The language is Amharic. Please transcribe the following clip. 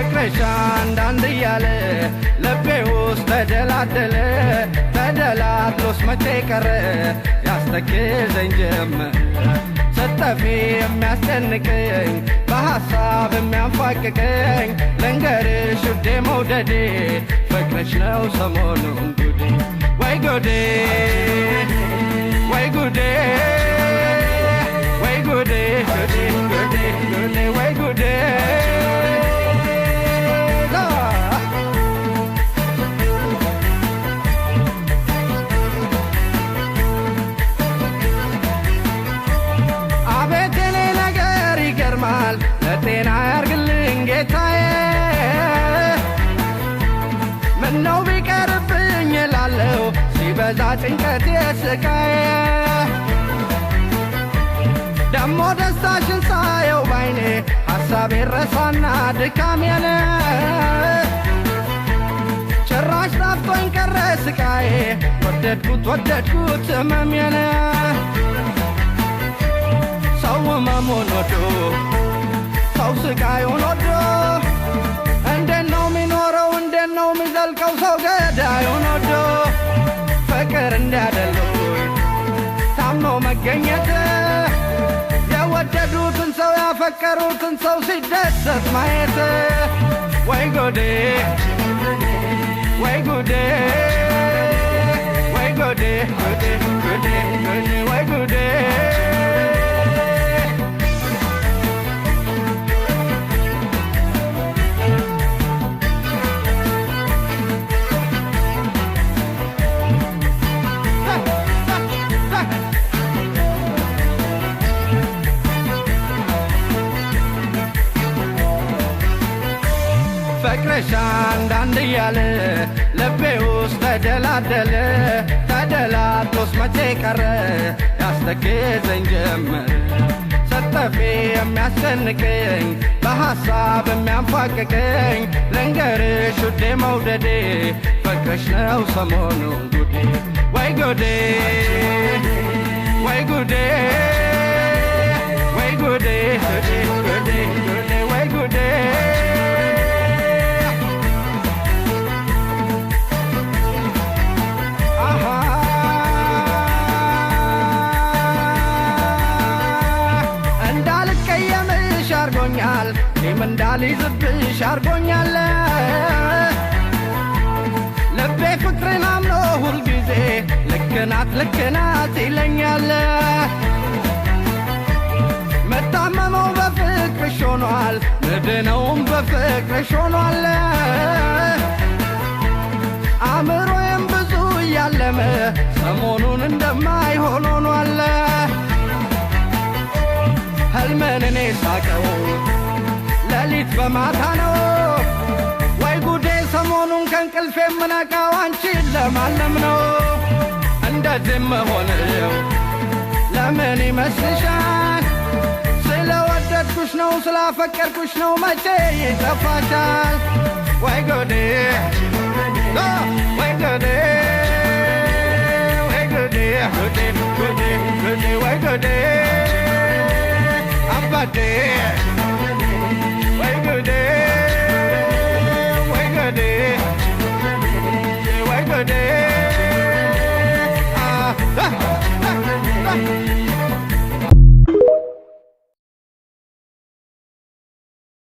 ፍቅርሽ አንዳንድ እያለ ልቤ ውስጥ ተደላደለ ተደላድሎስ መቼ ቀረ ያስተክዘኝ ጀመር ስትጠፊ የሚያስጨንቀኝ በሐሳብ የሚያንፋቅቀኝ ልንገርሽ ውዴ መውደዴ ፍቅርሽ ነው ሰሞኑን ጉዴ ወይ ጉዴ ወይ ጉዴ ወይ ጉዴ ጉዴ ጉዴ ጉዴ ወይ ጉዴ አቤት የኔ ነገር ይገርማል ለጤና ያርግልኝ ጌታዬ ምነው ቢቀርብኝ እላለሁ ሲበዛ ጭንቀት የስቃዬ ደሞ ደስታሽን ሳየው ባይኔ ሐሳቤ ረሳና ድካሜን ጭራሽ ጣፍቶኝ ቀረ ስቃዬ ወደድኩት ህመሜን ሰው ህመሙን ወዶ ሰው ስቃዩን ወዶ እንዴት ነው ሚኖረው እንዴት ነው ሚዘልቀው ሰው ገዳዩን ወዶ ፍቅር እንዲያደሉኝ ታምኖ መገኘት የወደዱትን ሰው ያፈቀሩትን ሰው ሲደሰት ማየት ወይ ጉዴ ወይ ጉዴ ወይ ጉዴ ጉዴ ጉዴ ጉዴ ወይ ጉዴ ፍቅርሽ አንዳንድ እያለ ልቤ ውስጥ ተደላደለ ተደላድሎስ መቼ ቀረ ያስተክዘኝ ጀመር ስትጠፊ የሚያስጨንቀኝ በሐሳብ የሚያንፋቅቀኝ ልንገርሽ ውዴ መውደዴ ፍቅርሽ ነው ሰሞኑን ጉዴ ወይ ጉዴ ወይ ጉዴ ወይ ጉዴ ጉዴ ጉዴ ጉዴ ወይ ጉዴ እኔም እንዳልይዝብሽ አርጎኛል ልቤ ፍቅርን አምኖ ሁልጊዜ ልክ ናት ይለኛል መታመመው በፍቅርሽ ሆኗል ምድነውም በፍቅርሽ ሆኗል አእምሮዬም ብዙ እያለመ ሰሞኑን እንደማይሆን ሆኗል ህልምን እኔ ሳቀው ሌሊት በማታ ነው ወይ ጉዴ ሰሞኑን ከእንቅልፌ የምነቃው አንቺን ለማለም ነው እንደዚህ መሆንው ለምን ይመስልሻል ስለወደድኩሽ ነው ስላፈቀርኩሽ ነው መቼ ይጠፋሻል ወይ ጉዴ ወይ ጉዴ ወይ ጉዴ ጉዴ ጉዴ ጉዴ ወይ ጉዴ አባዴ